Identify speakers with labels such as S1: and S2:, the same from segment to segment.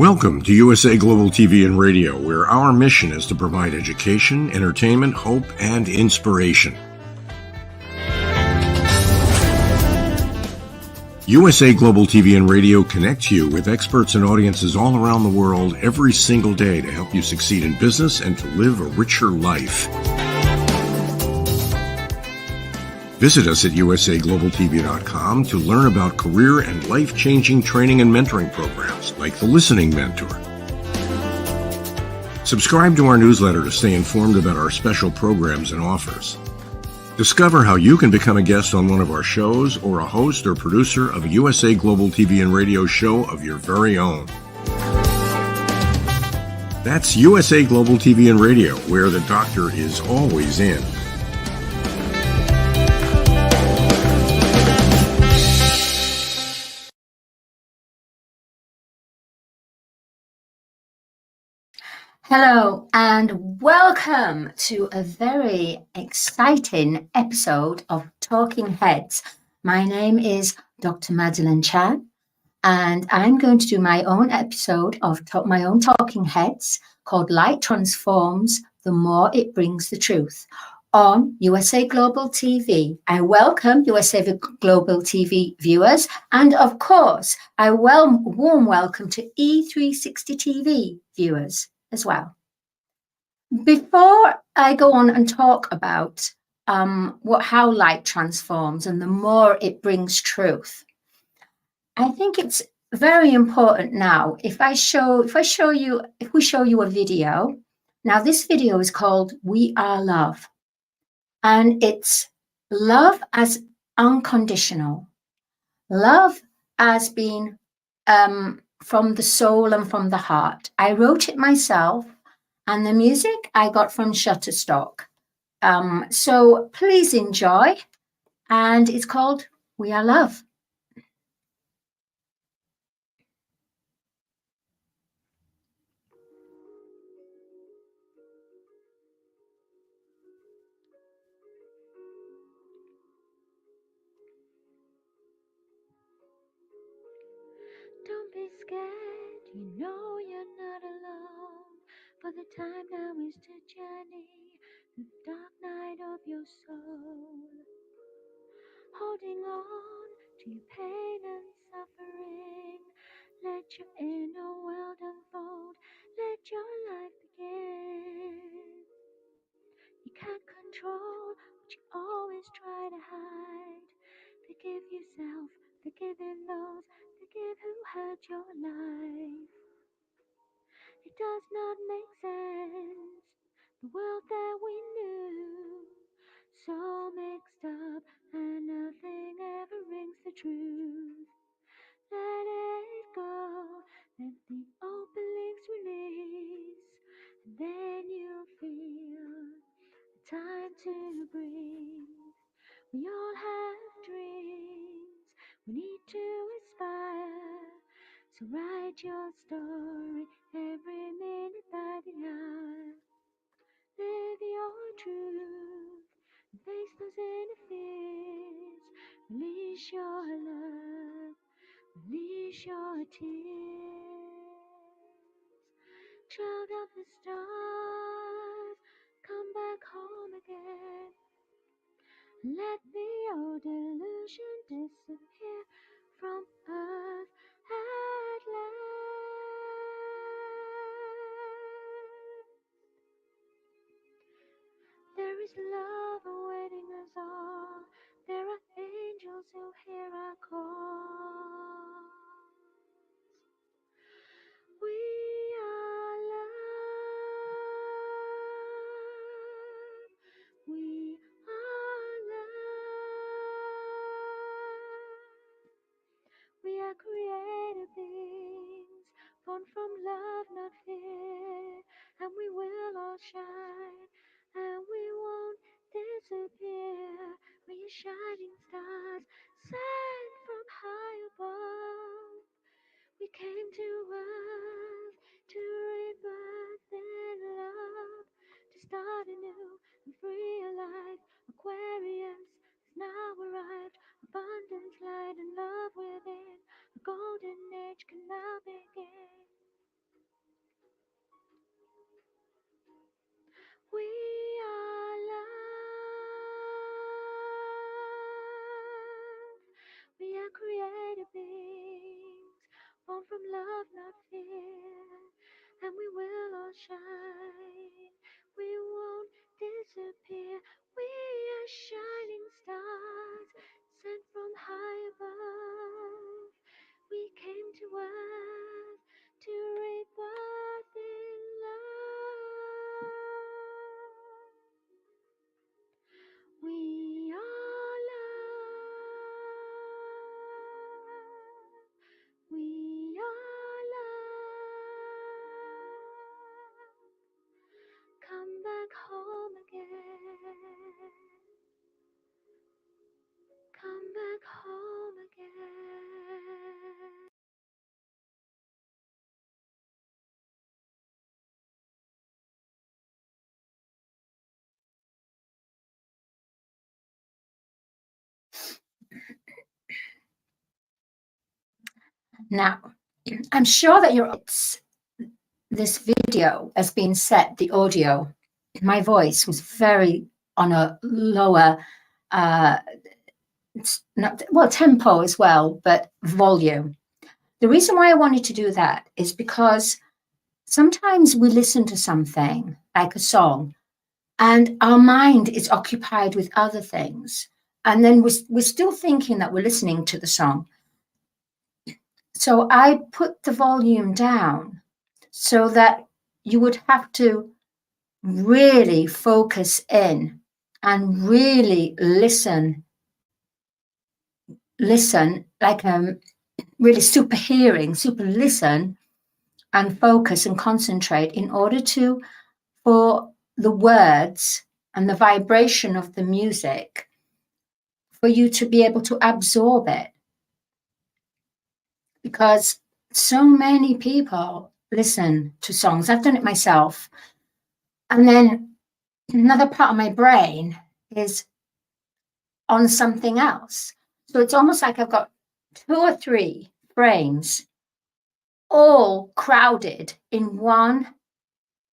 S1: Welcome to USA Global TV and Radio, where our mission is to provide education, entertainment, hope, and inspiration. USA Global TV and Radio connects you with experts and audiences all around the world every single day to help you succeed in business and to live a richer life. Visit us at usaglobaltv.com to learn about career and life-changing training and mentoring programs like the Listening Mentor. Subscribe to our newsletter to stay informed about our special programs and offers. Discover how you can become a guest on one of our shows or a host or producer of a USA Global TV and Radio show of your very own. That's USA Global TV and Radio, where the doctor is always in.
S2: Hello and welcome to a very exciting episode of Talking Heads. My name is Dr. Madalene Chan and I'm going to do my own episode of my own Talking Heads called Light Transforms, the More It Brings the Truth on USA Global TV. I welcome USA Global TV viewers and of course a warm welcome to E360 TV viewers as well. Before I go on and talk about how light transforms and the more it brings truth, I think it's very important now if we show you a video. Now this video is called We Are Love, and it's love as unconditional, love as being from the soul and from the heart. I wrote it myself, and the music I got from Shutterstock. So please enjoy, and it's called We Are Love.
S3: Don't be scared, you know you're not alone. For the time now is to journey the dark night of your soul. Holding on to your pain and suffering, let your inner world unfold, let your life begin. You can't control what you always try to hide. Forgive yourself, forgive those, forgive who hurt your life. It does not make sense, the world that we knew, so mixed up and nothing ever rings the truth. Let it go, let the old beliefs release, and then you'll feel the time to breathe. We all have dreams, we need to aspire. So write your story every minute by the hour. Live your truth and face those inner fears. Release your love, release your tears. Child of the stars, come back home again. Let the old illusion disappear from earth at last. There is love awaiting us all. There are angels who hear our calls. We are love. We are love. We are created beings, born from love, not fear, and we will all shine, and we won't disappear. We are shining stars, sent from high above. We came to earth to rebirth in love, to start anew and free a life. Aquarius has now arrived, abundance, light, and love within. A golden age can now begin. love, not fear, and we will all shine. We won't disappear. We are shining stars sent from high above. We came to earth to rebirth in love. We are love. We are love. Come back home again. Come back home again.
S2: Now, I'm sure that this video has been set, the audio. My voice was very on a lower, tempo as well, but volume. The reason why I wanted to do that is because sometimes we listen to something like a song and our mind is occupied with other things. And then we're still thinking that we're listening to the song. So I put the volume down so that you would have to really focus in and really listen like really super listen and focus and concentrate in order for the words and the vibration of the music for you to be able to absorb it. Because so many people listen to songs. I've done it myself. And then another part of my brain is on something else. So it's almost like I've got 2 or 3 frames all crowded in one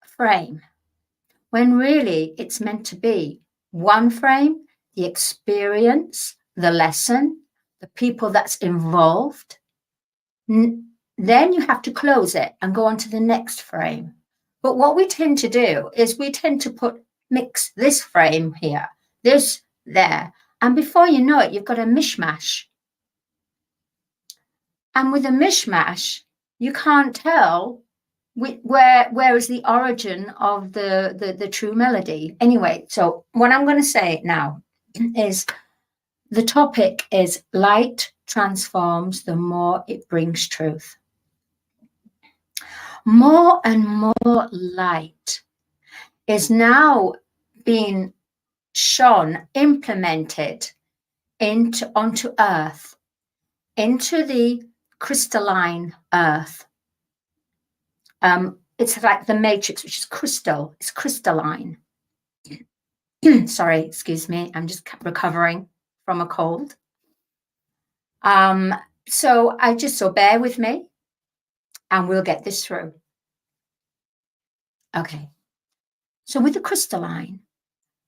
S2: frame, when really it's meant to be one frame, the experience, the lesson, the people that's involved. Then you have to close it and go on to the next frame. But what we tend to do is we tend to mix this frame here, this there, and before you know it, you've got a mishmash. And with a mishmash, you can't tell where is the origin of the true melody. Anyway, so what I'm going to say now is the topic is light transforms the more it brings truth. More and more light is now being shone, implemented onto earth, into the crystalline earth. It's like the matrix, which is crystal. It's crystalline. Sorry, excuse me. I'm just recovering from a cold. So bear with me and we'll get this through. Okay. So with the crystalline,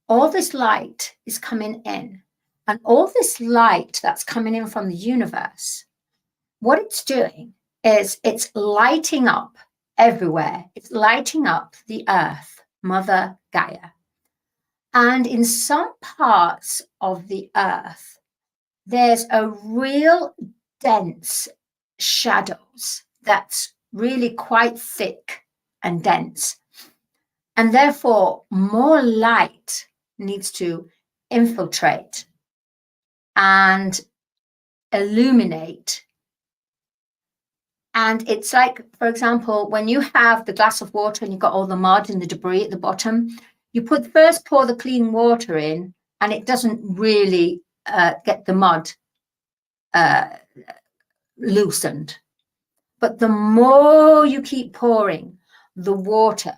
S2: all this light is coming in, and all this light that's coming in from the universe, what it's doing is it's lighting up everywhere. It's lighting up the earth, Mother Gaia. And in some parts of the earth, there's a real dense shadows that's really quite thick and dense. And therefore, more light needs to infiltrate and illuminate. And it's like, for example, when you have the glass of water and you've got all the mud and the debris at the bottom, you first pour the clean water in, and it doesn't really get the mud loosened. But the more you keep pouring the water,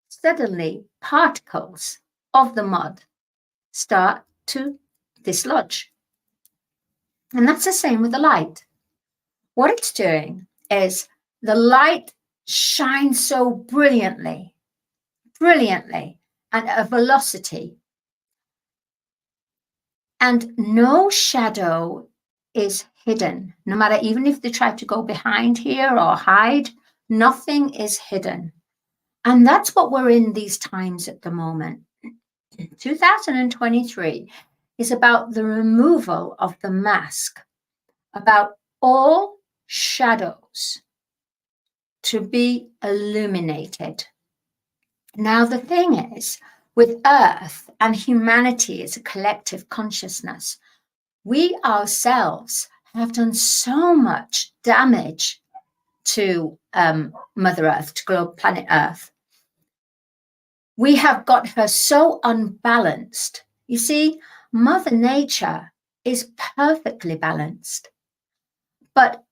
S2: suddenly particles of the mud start to dislodge. And that's the same with the light. What it's doing is the light shines so brilliantly, and at a velocity. And no shadow is hidden. No matter, even if they try to go behind here or hide, nothing is hidden. And that's what we're in these times at the moment. 2023 is about the removal of the mask, about all shadows to be illuminated. Now, the thing is, with Earth and humanity as a collective consciousness, we ourselves have done so much damage to Mother Earth, to planet Earth. We have got her so unbalanced. You see, Mother Nature is perfectly balanced. But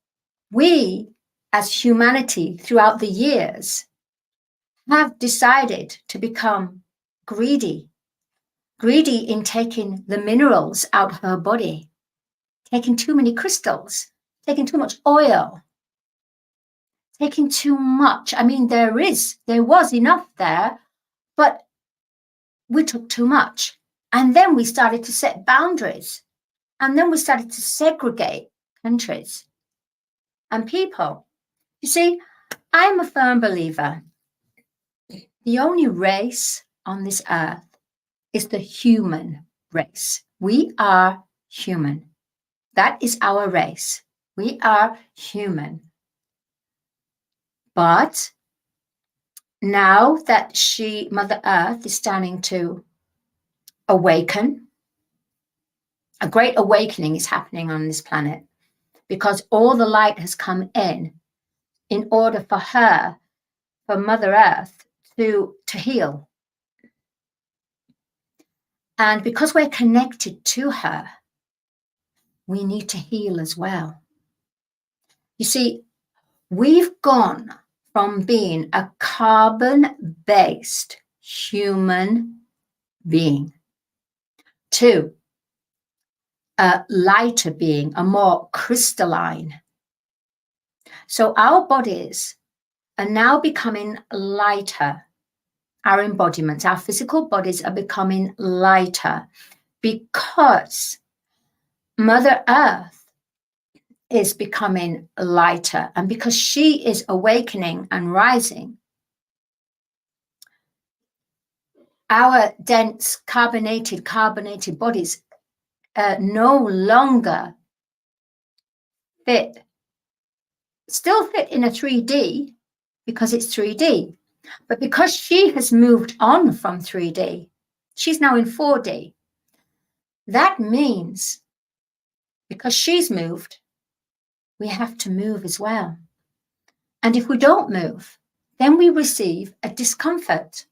S2: we, as humanity, throughout the years, have decided to become greedy in taking the minerals out of her body, taking too many crystals, taking too much oil, taking too much. I mean, there was enough there, but we took too much. And then we started to set boundaries. And then we started to segregate countries and people. You see, I'm a firm believer. The only race on this earth is the human race. We are human. That is our race. We are human. But now that Mother Earth is starting to awaken, a great awakening is happening on this planet because all the light has come in order for Mother Earth to heal. And because we're connected to her, we need to heal as well. You see, we've gone from being a carbon-based human being to a lighter being, a more crystalline. So our bodies are now becoming lighter. Our embodiments, our physical bodies are becoming lighter because Mother Earth is becoming lighter, and because she is awakening and rising, our dense carbonated bodies no longer still fit in a 3D because it's 3D, but because she has moved on from 3D, she's now in 4D. That means because she's moved, we have to move as well. And if we don't move, then we receive a discomfort.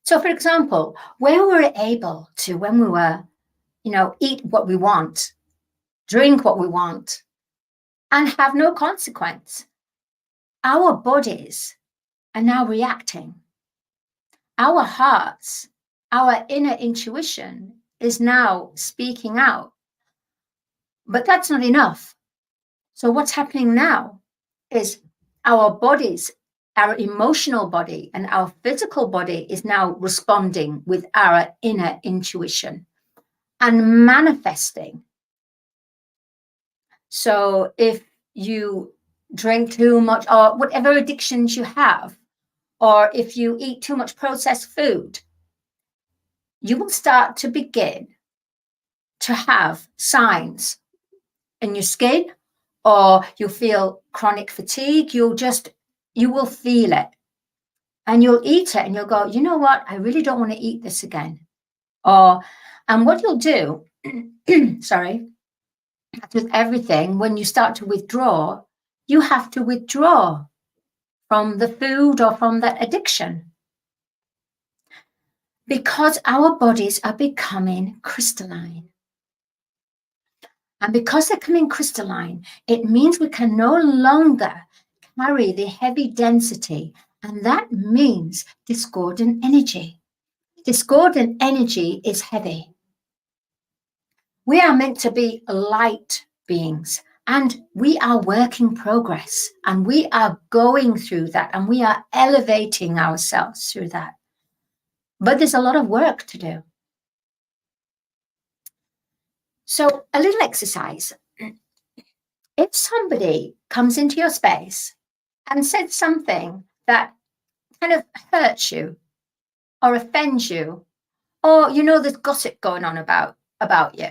S2: So, for example, where we were able to, when we were, eat what we want, drink what we want, and have no consequence, our bodies are now reacting. Our hearts, our inner intuition is now speaking out. But that's not enough. So what's happening now is our bodies, our emotional body and our physical body is now responding with our inner intuition and manifesting. So if you drink too much or whatever addictions you have, or if you eat too much processed food, you will start to begin to have signs in your skin, or you feel chronic fatigue. You will feel it and you'll eat it and you'll go, you know what? I really don't want to eat this again. And what you'll do, sorry, with everything, when you start to withdraw, you have to withdraw from the food or from that addiction because our bodies are becoming crystalline. And because they're becoming crystalline, it means we can no longer carry the heavy density, and that means discordant energy. Discordant energy is heavy. We are meant to be light beings, and we are work in progress, and we are going through that, and we are elevating ourselves through that. But there's a lot of work to do. So a little exercise. if somebody comes into your space and said something that kind of hurts you or offends you, or there's gossip going on about you,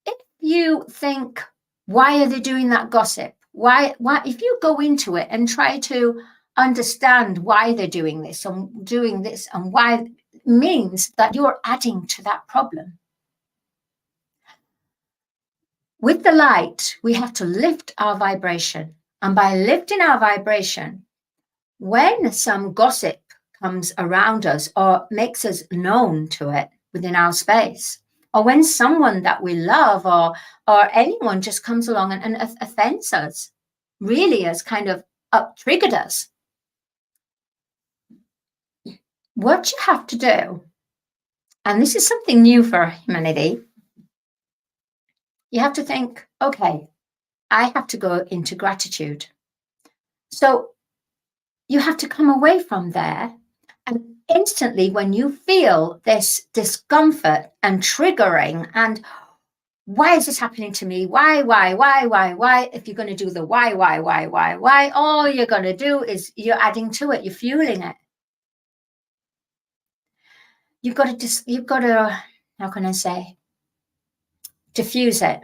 S2: if you think, why are they doing that gossip? Why if you go into it and try to understand why they're doing this and why, it means that you're adding to that problem. With the light, we have to lift our vibration. And by lifting our vibration, when some gossip comes around us or makes us known to it within our space, or when someone that we love or anyone just comes along and offends us, really has kind of triggered us, what you have to do, and this is something new for humanity, you have to think, okay, I have to go into gratitude. So you have to come away from there, and instantly when you feel this discomfort and triggering and why is this happening to me? Why? If you're going to do the why, all you're going to do is you're adding to it, you're fueling it. You've got to, how can I say, diffuse it.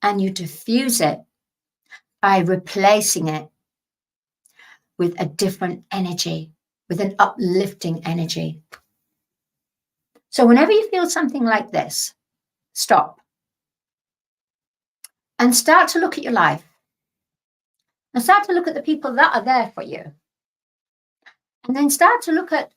S2: And you diffuse it by replacing it with a different energy, with an uplifting energy. So whenever you feel something like this, stop and start to look at your life and start to look at the people that are there for you. And then start to look at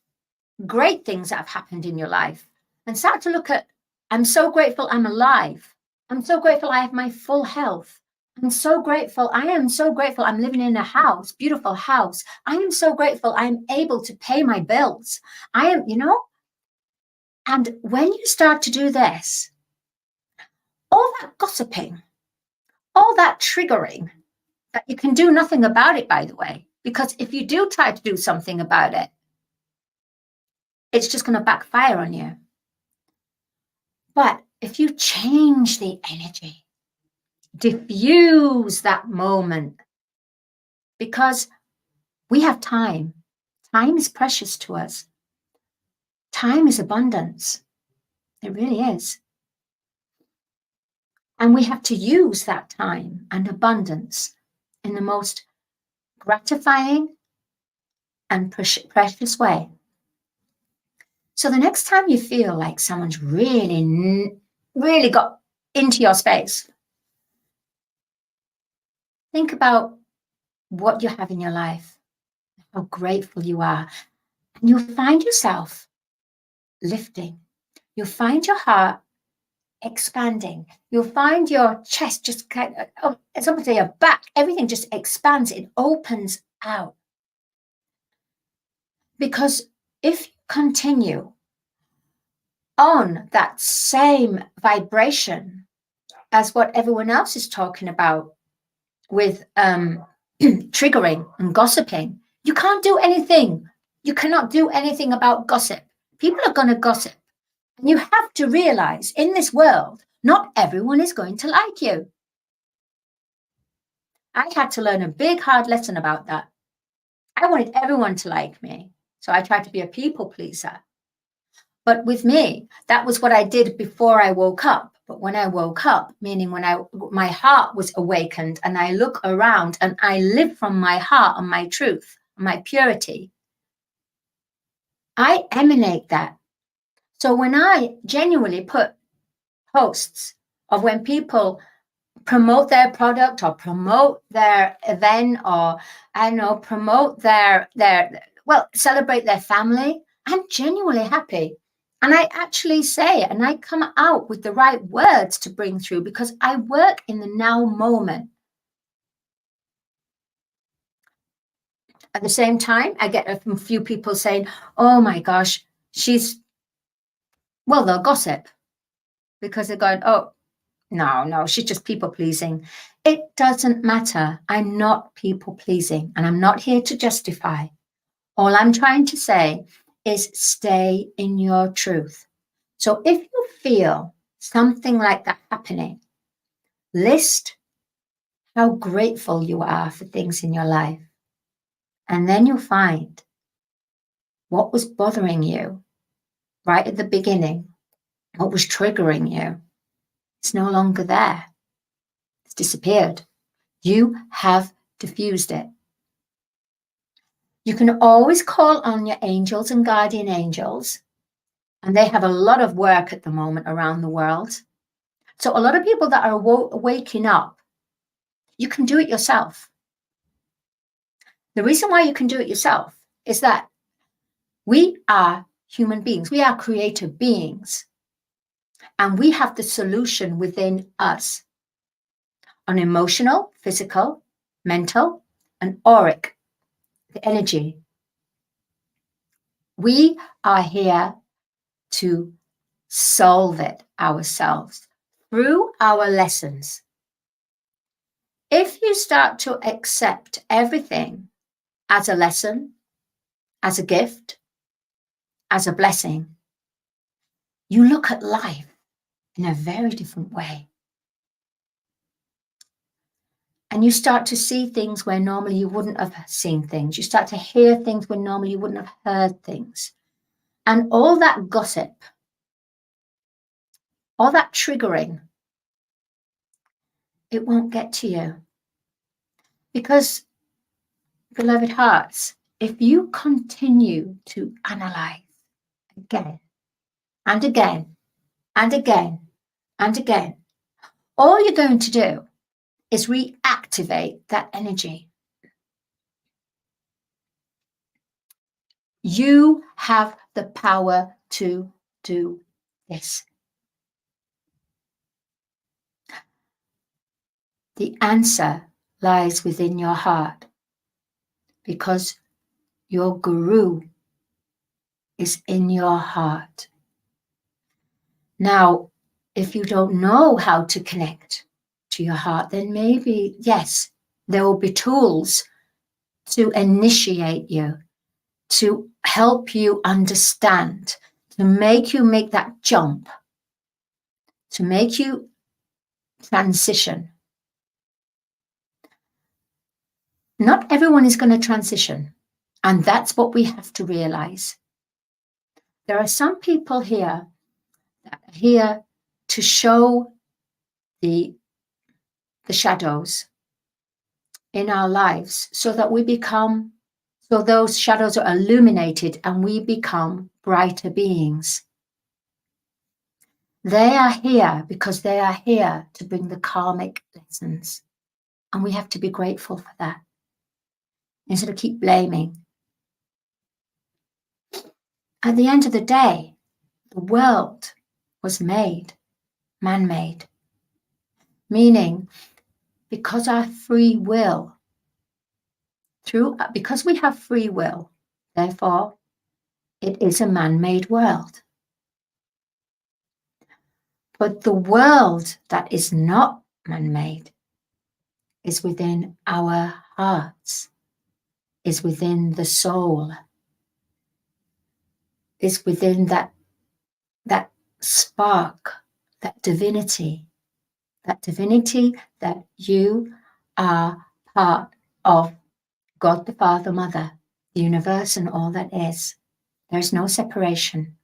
S2: great things that have happened in your life and start to look at, I'm so grateful I'm alive. I'm so grateful I have my full health. I am so grateful I'm living in a house, beautiful house. I am so grateful I'm able to pay my bills. And when you start to do this, all that gossiping, all that triggering, that you can do nothing about it, by the way, because if you do try to do something about it, it's just going to backfire on you. But if you change the energy, diffuse that moment, because we have time. Time is precious to us. Time is abundance. It really is. And we have to use that time and abundance in the most gratifying and precious way. So the next time you feel like someone's really got into your space, think about what you have in your life, how grateful you are, and you'll find yourself lifting. You'll find your heart expanding. You'll find your chest just kind of, it's almost like your back, everything just expands, it opens out. Because if you continue on that same vibration as what everyone else is talking about with triggering and gossiping, you can't do anything. You cannot do anything about gossip. People are going to gossip. And you have to realize in this world, not everyone is going to like you. I had to learn a big, hard lesson about that. I wanted everyone to like me. So I tried to be a people pleaser. But with me, that was what I did before I woke up. But when I woke up, meaning when my heart was awakened and I look around and I live from my heart and my truth, my purity, I emanate that. So when I genuinely put posts of when people promote their product or promote their event or, I don't know, promote celebrate their family, I'm genuinely happy. And I actually say it and I come out with the right words to bring through because I work in the now moment. At the same time, I get a few people saying, oh my gosh, they'll gossip because they're going, oh, no, she's just people pleasing. It doesn't matter. I'm not people pleasing and I'm not here to justify. All I'm trying to say is stay in your truth. So if you feel something like that happening, List how grateful you are for things in your life. And then you'll find what was bothering you right at the beginning, what was triggering you. It's no longer there. It's disappeared. You have diffused it. You can always call on your angels and guardian angels, and they have a lot of work at the moment around the world. So a lot of people that are waking up, you can do it yourself. The reason why you can do it yourself is that we are human beings. We are creative beings. And we have the solution within us on emotional, physical, mental, and auric, the energy. We are here to solve it ourselves through our lessons. If you start to accept everything as a lesson, as a gift, as a blessing, you look at life in a very different way. And you start to see things where normally you wouldn't have seen things. You start to hear things where normally you wouldn't have heard things. And all that gossip, all that triggering, it won't get to you. Because, beloved hearts, if you continue to analyze again and again and again and again, all you're going to do is reactivate that energy. You have the power to do this. The answer lies within your heart because your guru is in your heart. Now, if you don't know how to connect to your heart, then maybe, yes, there will be tools to initiate you, to help you understand, to make you make that jump, to make you transition. Not everyone is going to transition, and that's what we have to realize. There are some people here that are here to show the shadows in our lives so that we become, so those shadows are illuminated and we become brighter beings. They are here because they are here to bring the karmic lessons. And we have to be grateful for that. Instead of keep blaming. At the end of the day, the world was made, man-made. Meaning, because our free will, because we have free will, therefore, it is a man-made world. But the world that is not man-made is within our hearts, is within the soul, is within that spark, that divinity that you are part of God the Father, Mother, the universe and all that is. There's no separation.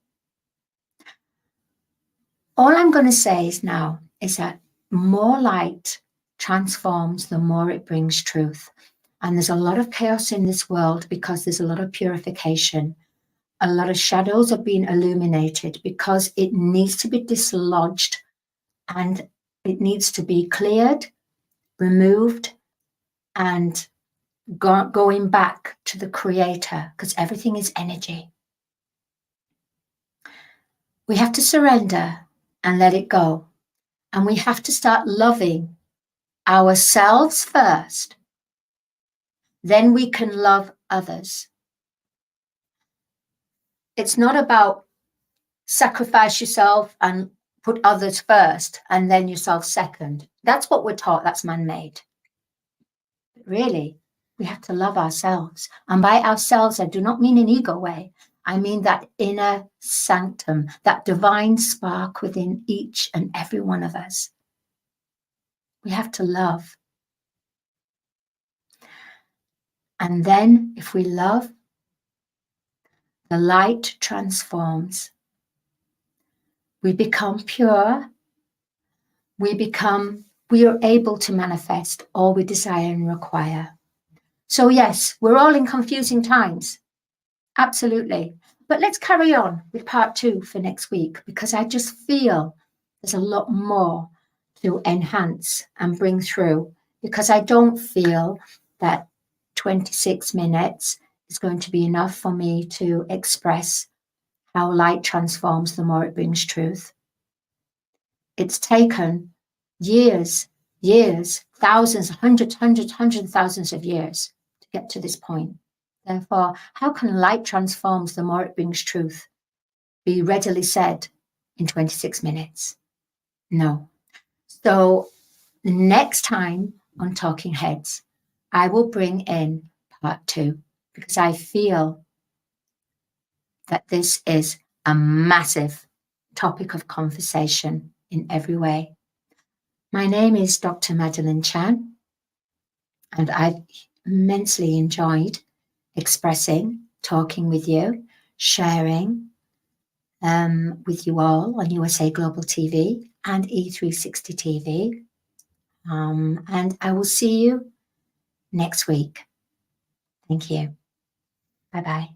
S2: All I'm going to say is now is that more light transforms, the more it brings truth. And there's a lot of chaos in this world because there's a lot of purification. A lot of shadows are being illuminated because it needs to be dislodged and it needs to be cleared, removed, and going back to the creator, because everything is energy. We have to surrender and let it go. And we have to start loving ourselves first. Then we can love others. It's not about sacrifice yourself and put others first and then yourself second. That's what we're taught. That's man-made. But really, we have to love ourselves. And by ourselves, I do not mean an ego way. I mean that inner sanctum, that divine spark within each and every one of us. We have to love. And then if we love, the light transforms. We become pure. We are able to manifest all we desire and require. So yes, we're all in confusing times. Absolutely. But let's carry on with part 2 for next week, because I just feel there's a lot more to enhance and bring through, because I don't feel that 26 minutes is going to be enough for me to express how light transforms the more it brings truth. It's taken years, thousands, hundreds of thousands of years to get to this point. Therefore, how can light transforms the more it brings truth be readily said in 26 minutes? No. So next time on Talking Heads, I will bring in part 2, because I feel that this is a massive topic of conversation in every way. My name is Dr. Madalene Chan, and I've immensely enjoyed expressing, talking with you, sharing with you all on USA Global TV and E360 TV. And I will see you next week. Thank you. Bye-bye.